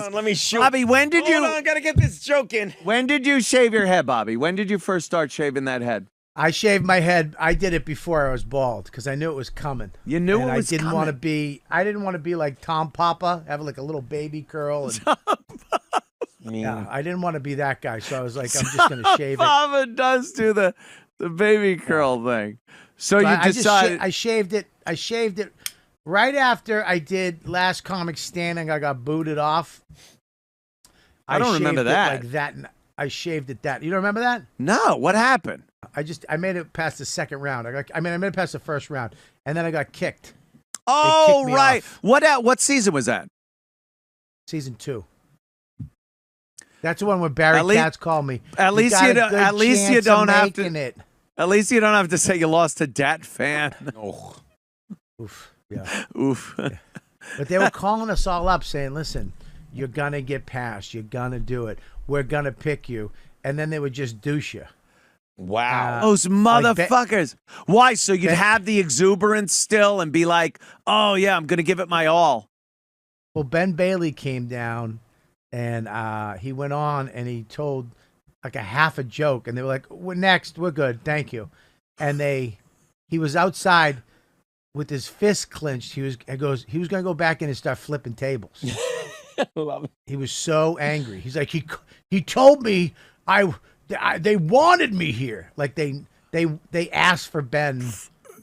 Hold on, let me shoot. Bobby, when did you? Hold on, I gotta get this joke in. When did you shave your head, Bobby? When did you first start shaving that head? I shaved my head. I did it before I was bald because I knew it was coming. You knew and it was I coming. I didn't want to be like Tom Papa, have like a little baby curl. And, yeah, I didn't want to be that guy, so I was like, I'm just going to shave it. Papa does do the baby curl thing. So you decided. I shaved it. I shaved it right after I did Last Comic Standing. I got booted off. I don't remember that. Like that. I shaved it that. You don't remember that? No. What happened? I made it past the second round. I made it past the first round, and then I got kicked. Oh, me right. off. What season was that? Season 2. That's the one where Barry Katz called me. At least you don't have to. It. At least you don't have to say you lost to Dat Fan. Oh. Oof. Yeah. Oof. Yeah. But they were calling us all up saying, listen, you're going to get past. You're going to do it. We're going to pick you. And then they would just douche you. Wow. Those motherfuckers. Why? So you'd have the exuberance still and be like, oh, yeah, I'm going to give it my all. Well, Ben Bailey came down and he went on and he told like a half a joke. And they were like, we're next. We're good. Thank you. And he was outside with his fist clenched. He was going to go back in and start flipping tables. Love it. He was so angry. He's like, he told me they wanted me here. Like they asked for Ben.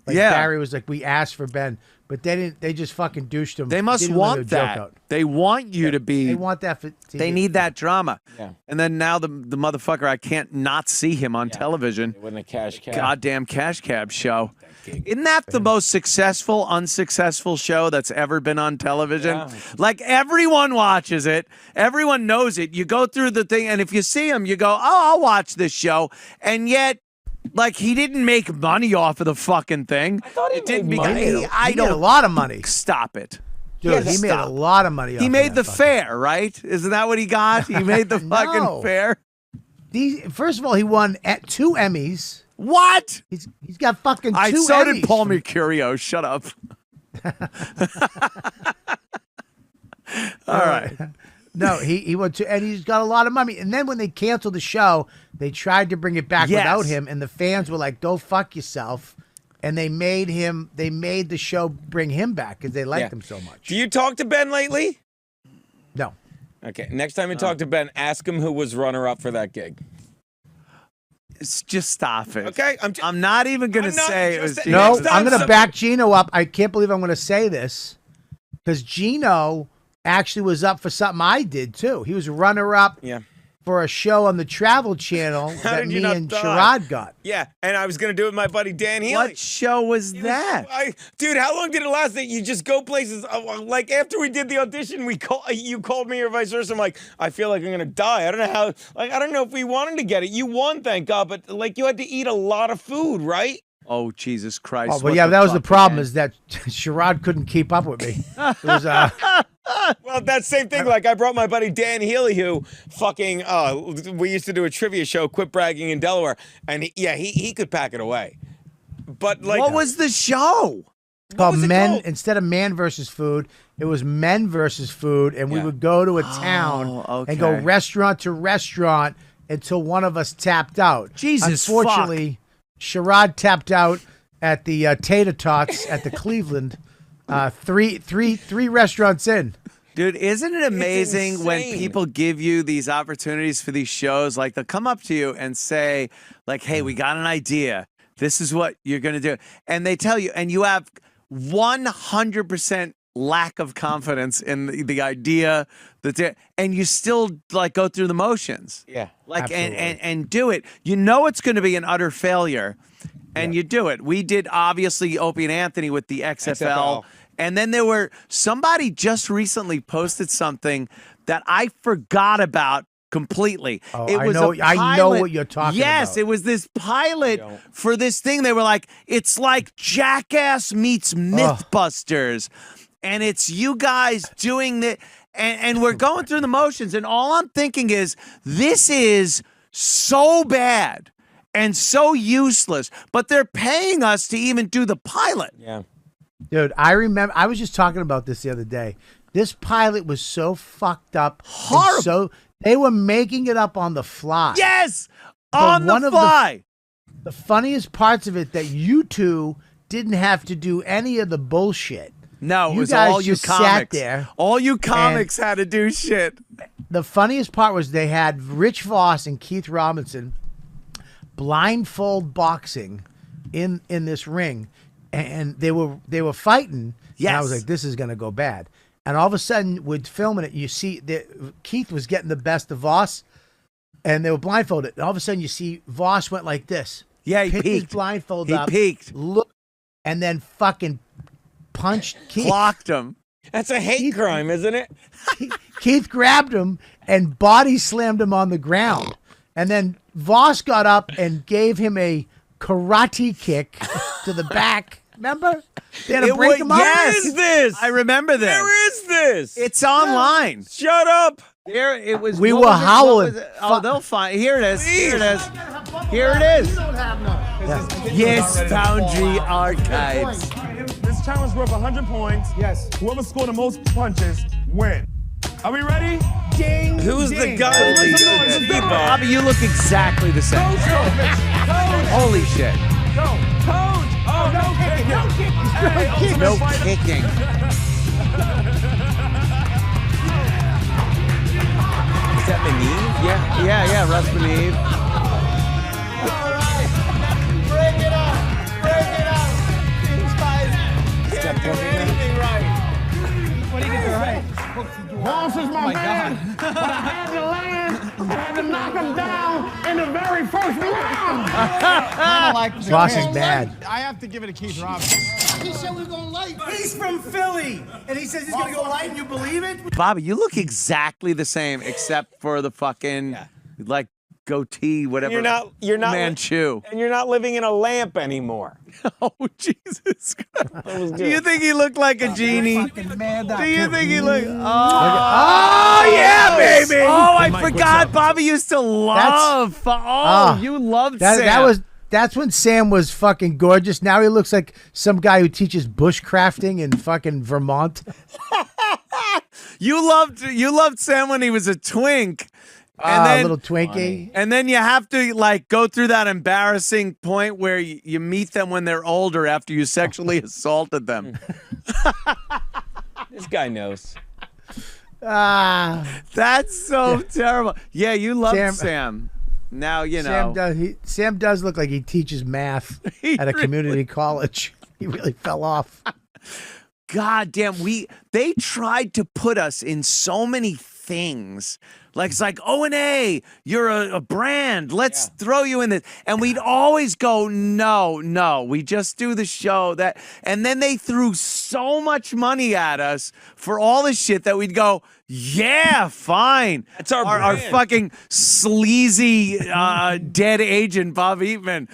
Like Barry was like, we asked for Ben, but they didn't. They just fucking douched him. They must want that. They want you to be. They want that. They need that drama. Yeah. And then now the motherfucker, I can't not see him on television. It wasn't a cash cab. Goddamn cash cab show. Isn't that the most successful, unsuccessful show that's ever been on television? Yeah. Like everyone watches it. Everyone knows it. You go through the thing, and if you see him, you go, oh, I'll watch this show. And yet, like, he didn't make money off of the fucking thing. I thought he made money. He made a lot of money. Stop it. Dude, he made a lot of money. He made the fair, right? Isn't that what he got? He made the fucking fair. First of all, he won 2 Emmys. What? He's got fucking 2 Emmys. So did Paul Mercurio. Shut up. All right. No, he went to, and he's got a lot of money. And then when they canceled the show, they tried to bring it back without him, and the fans were like, "Go fuck yourself." And they made the show bring him back because they liked him so much. Do you talk to Ben lately? No. Okay, next time you talk to Ben, ask him who was runner-up for that gig. Just stop it. Okay, I'm not even going to say it was. No, I'm going to back Geno up. I can't believe I'm going to say this because Geno actually was up for something I did too. He was runner-up for a show on the Travel Channel that me and Sherrod got. Yeah, and I was going to do it with my buddy Dan Healy. What show was that? Dude, how long did it last? That you just go places? Like after we did the audition, you called me or vice versa. I'm like, I feel like I'm going to die. I don't know how. Like I don't know if we wanted to get it. You won, thank God, but like you had to eat a lot of food, right? Oh, Jesus Christ. Oh, but yeah, that was the problem is that Sherrod couldn't keep up with me. It was, well, that same thing. Like I brought my buddy Dan Healy, who fucking, we used to do a trivia show, Quit Bragging in Delaware. And he could pack it away. But like. What was the show? It's called Men, instead of Man versus Food, it was Men versus Food. And we would go to a town and go restaurant to restaurant until one of us tapped out. Jesus, unfortunately, Sherrod tapped out at the Tater Tots at the Cleveland. Three restaurants in. Dude, isn't it amazing when people give you these opportunities for these shows? Like they'll come up to you and say, like, hey, we got an idea. This is what you're going to do. And they tell you, and you have 100% lack of confidence in the idea that and you still like go through the motions. Yeah. Like and do it. You know it's going to be an utter failure. And you do it. We did obviously Opie and Anthony with the XFL. And then somebody just recently posted something that I forgot about completely. Oh, it was I know what you're talking about. Yes, it was this pilot for this thing. They were like, it's like Jackass meets Mythbusters. And it's you guys doing the and we're going through the motions. And all I'm thinking is, this is so bad and so useless, but they're paying us to even do the pilot. Yeah. Dude, I remember, I was just talking about this the other day. This pilot was so fucked up. and Horrible. So they were making it up on the fly. Yes, But on one the of fly. The funniest parts of it that you two didn't have to do any of the bullshit. No, it You was guys all you just sat comics. there All you comics had to do shit. The funniest part was they had Rich Voss and Keith Robinson blindfold boxing in this ring, and they were fighting. Yes. And I was like, this is gonna go bad. And all of a sudden, with filming it, you see that Keith was getting the best of Voss, and they were blindfolded. And all of a sudden, you see Voss went like this. Yeah, he picked his peeked. blindfold He up, peeked. looked, and then fucking punched Keith. Clocked him. That's a hate crime, isn't it? Keith grabbed him and body slammed him on the ground. And then Voss got up and gave him a karate kick to the back. Remember? They had to break him up. Yes. Where is this? I remember this. Where is this? It's online. Shut up. Here it was. We what were was it? What howling. was it? Oh, they'll find. Here it is. Here it is. Here it is. Yes, Foundry Archives. This challenge worth 100 points. Yes. Whoever scored the most punches win. Are we ready? Ding. Who's the ding. guy Holy with shit. the Bobby, you look exactly the same. Holy shit. Go. Coach. Oh, no kicking. No kicking. Hey, No ultimate fighter. kicking. Is that Maneve? Yeah, Russ Maneve. Break it up. Break it up. These guys can't do anything right. What do you get right? Boss is my man, but I had to land. I had to knock him down in the very first round. I don't like Voss is bad. I have to give it to Keith Robinson. He said we're going light. He's from Philly, and he says he's going to go light, and you believe it? Bobby, you look exactly the same except for the fucking like goatee, whatever. You're not Manchu. and you're not living in a lamp anymore. Oh, Jesus Christ. was Do you think he looked like a genie? Fucking mad. Do you think he looked? Oh, yeah, baby. Oh, I forgot. Bobby used to love. You loved Sam. That's when Sam was fucking gorgeous. Now he looks like some guy who teaches bushcrafting in fucking Vermont. You loved Sam when he was a twink. And A then, little Twinkie. and then you have to like go through that embarrassing point where you meet them when they're older after you sexually assaulted them. This guy knows. That's so terrible. Yeah, you loved Sam- Sam. Now you know. Sam does look like he teaches math He at a community college. He really fell off. God damn, they tried to put us in so many things. Like it's like O&A, you're a brand. Let's throw you in this. And we'd always go, no, we just do the show that. And then they threw so much money at us for all this shit that we'd go, yeah, fine. That's our brand. fucking sleazy dead agent Bob Eatman.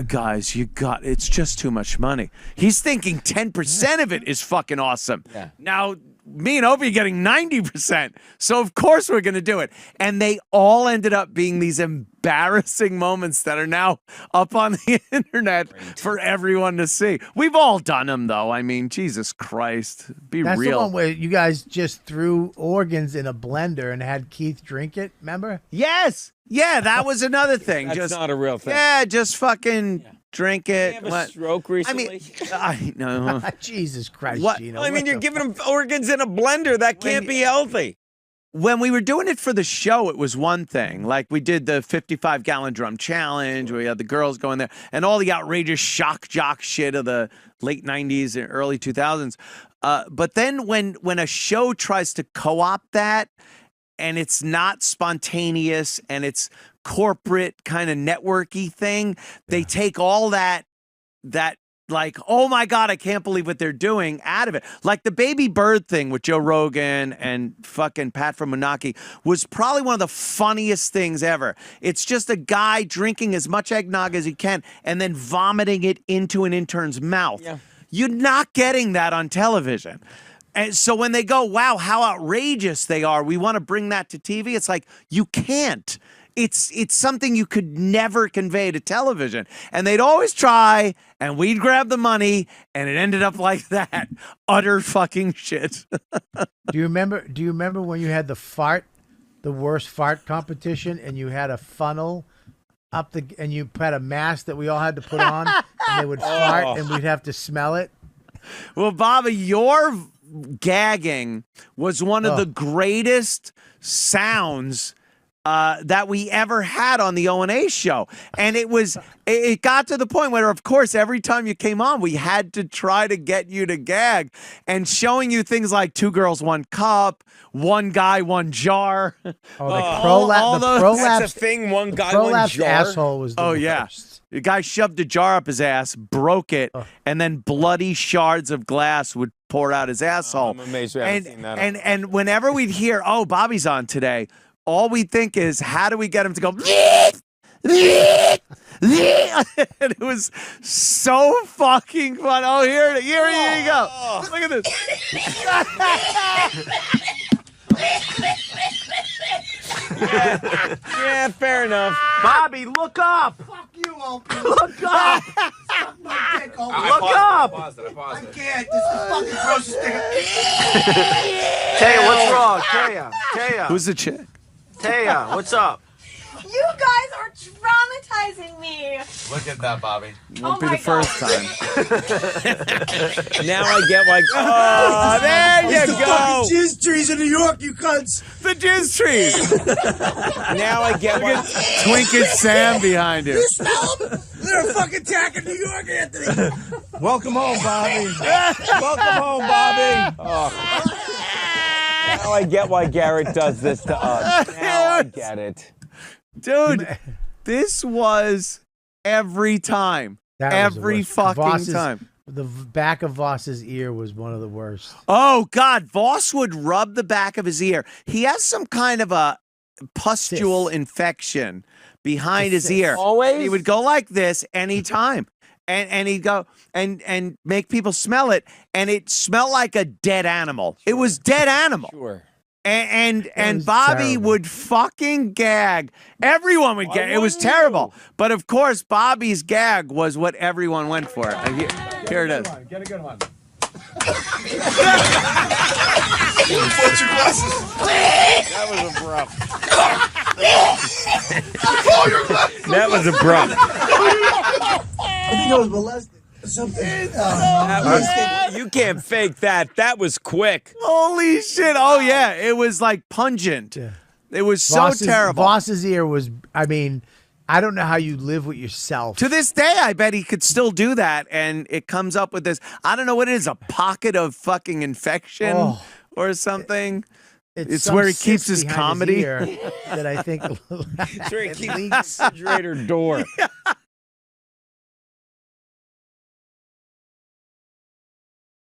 Guys, it's just too much money. He's thinking 10% of it is fucking awesome. Yeah. Now, me and Opie are getting 90%. So, of course, we're going to do it. And they all ended up being these embarrassing moments that are now up on the internet for everyone to see. We've all done them, though. I mean, Jesus Christ. That's real. the one where you guys just threw organs in a blender and had Keith drink it. Remember? Yes. Yeah, that was another thing. That's not a real thing. Yeah, just fucking drink it. Did he have a stroke recently? I mean, I know. Jesus Christ, What? Geno. I mean, what you're the giving him organs in a blender. That can't be healthy. When we were doing it for the show, it was one thing. Like we did the 55-gallon drum challenge. We had the girls going there and all the outrageous shock jock shit of the late 90s and early 2000s. But then when a show tries to co-opt that and it's not spontaneous and it's corporate kind of networky thing, they take all that like, oh my God, I can't believe what they're doing out of it. Like the baby bird thing with Joe Rogan and fucking Pat from Moonaki was probably one of the funniest things ever. It's just a guy drinking as much eggnog as he can and then vomiting it into an intern's mouth. Yeah. You're not getting that on television. And so when they go, wow, how outrageous they are, we want to bring that to TV. It's like, you can't. it's something you could never convey to television. And they'd always try, and we'd grab the money, and it ended up like that. Utter fucking shit. Do you remember when you had the worst fart competition, and you had a funnel and you had a mask that we all had to put on, and they would fart, and we'd have to smell it? Well, Bobby, your gagging was one of the greatest sounds that we ever had on the O&A show. And it got to the point where, of course, every time you came on, we had to try to get you to gag, and showing you things like 2 girls, 1 cup, 1 guy, 1 jar. Oh, the prolapse. That's a thing, 1 guy, 1 jar. Asshole was the worst. Yeah. The guy shoved a jar up his ass, broke it, and then bloody shards of glass would pour out his asshole. I'm amazed we haven't seen that. And whenever we'd hear, oh, Bobby's on today, all we'd think is, how do we get him to go? And it was so fucking fun. Oh, here you go. Look at this. Yeah, fair enough. Bobby, look up. Fuck you, Opie. Look up. Suck my dick, Opie. Look up. I can't. This is the fucking grossest thing. Taya, what's wrong? Taya. Who's the chick? Taya, what's up? You guys are traumatizing me. Look at that, Bobby. Won't be the first time. Now I get why. Oh, there you go. Jizz trees in New York, you cunts. The jizz trees. Now I get why. Twinkie Sam behind you. You smell them? They're a fucking attack in New York, Anthony. Welcome home, Bobby. Welcome home, Bobby. Now I get why Garrett does this to us. Now I get it. Dude, this was every time. Every fucking time. The back of Voss's ear was one of the worst. Oh, God. Voss would rub the back of his ear. He has some kind of a pustule infection behind his ear. Always? He would go like this anytime. And he'd go and make people smell it, and it smelled like a dead animal. It was dead animal. Sure. And Bobby terrible. would fucking gag. Everyone would gag. It was terrible. But of course, Bobby's gag was what everyone went for. Here it is. Get a good one. That was abrupt. That was abrupt. I think I was molested. Something. You can't fake that. That was quick. Holy shit. Oh, yeah. It was like pungent. Yeah. It was so terrible. Voss's ear was, I mean, I don't know how you live with yourself. To this day, I bet he could still do that, and it comes up with this. I don't know what it is, a pocket of fucking infection or something. It's some where he keeps cyst his behind comedy. ear that I think. It's where he keeps the refrigerator door.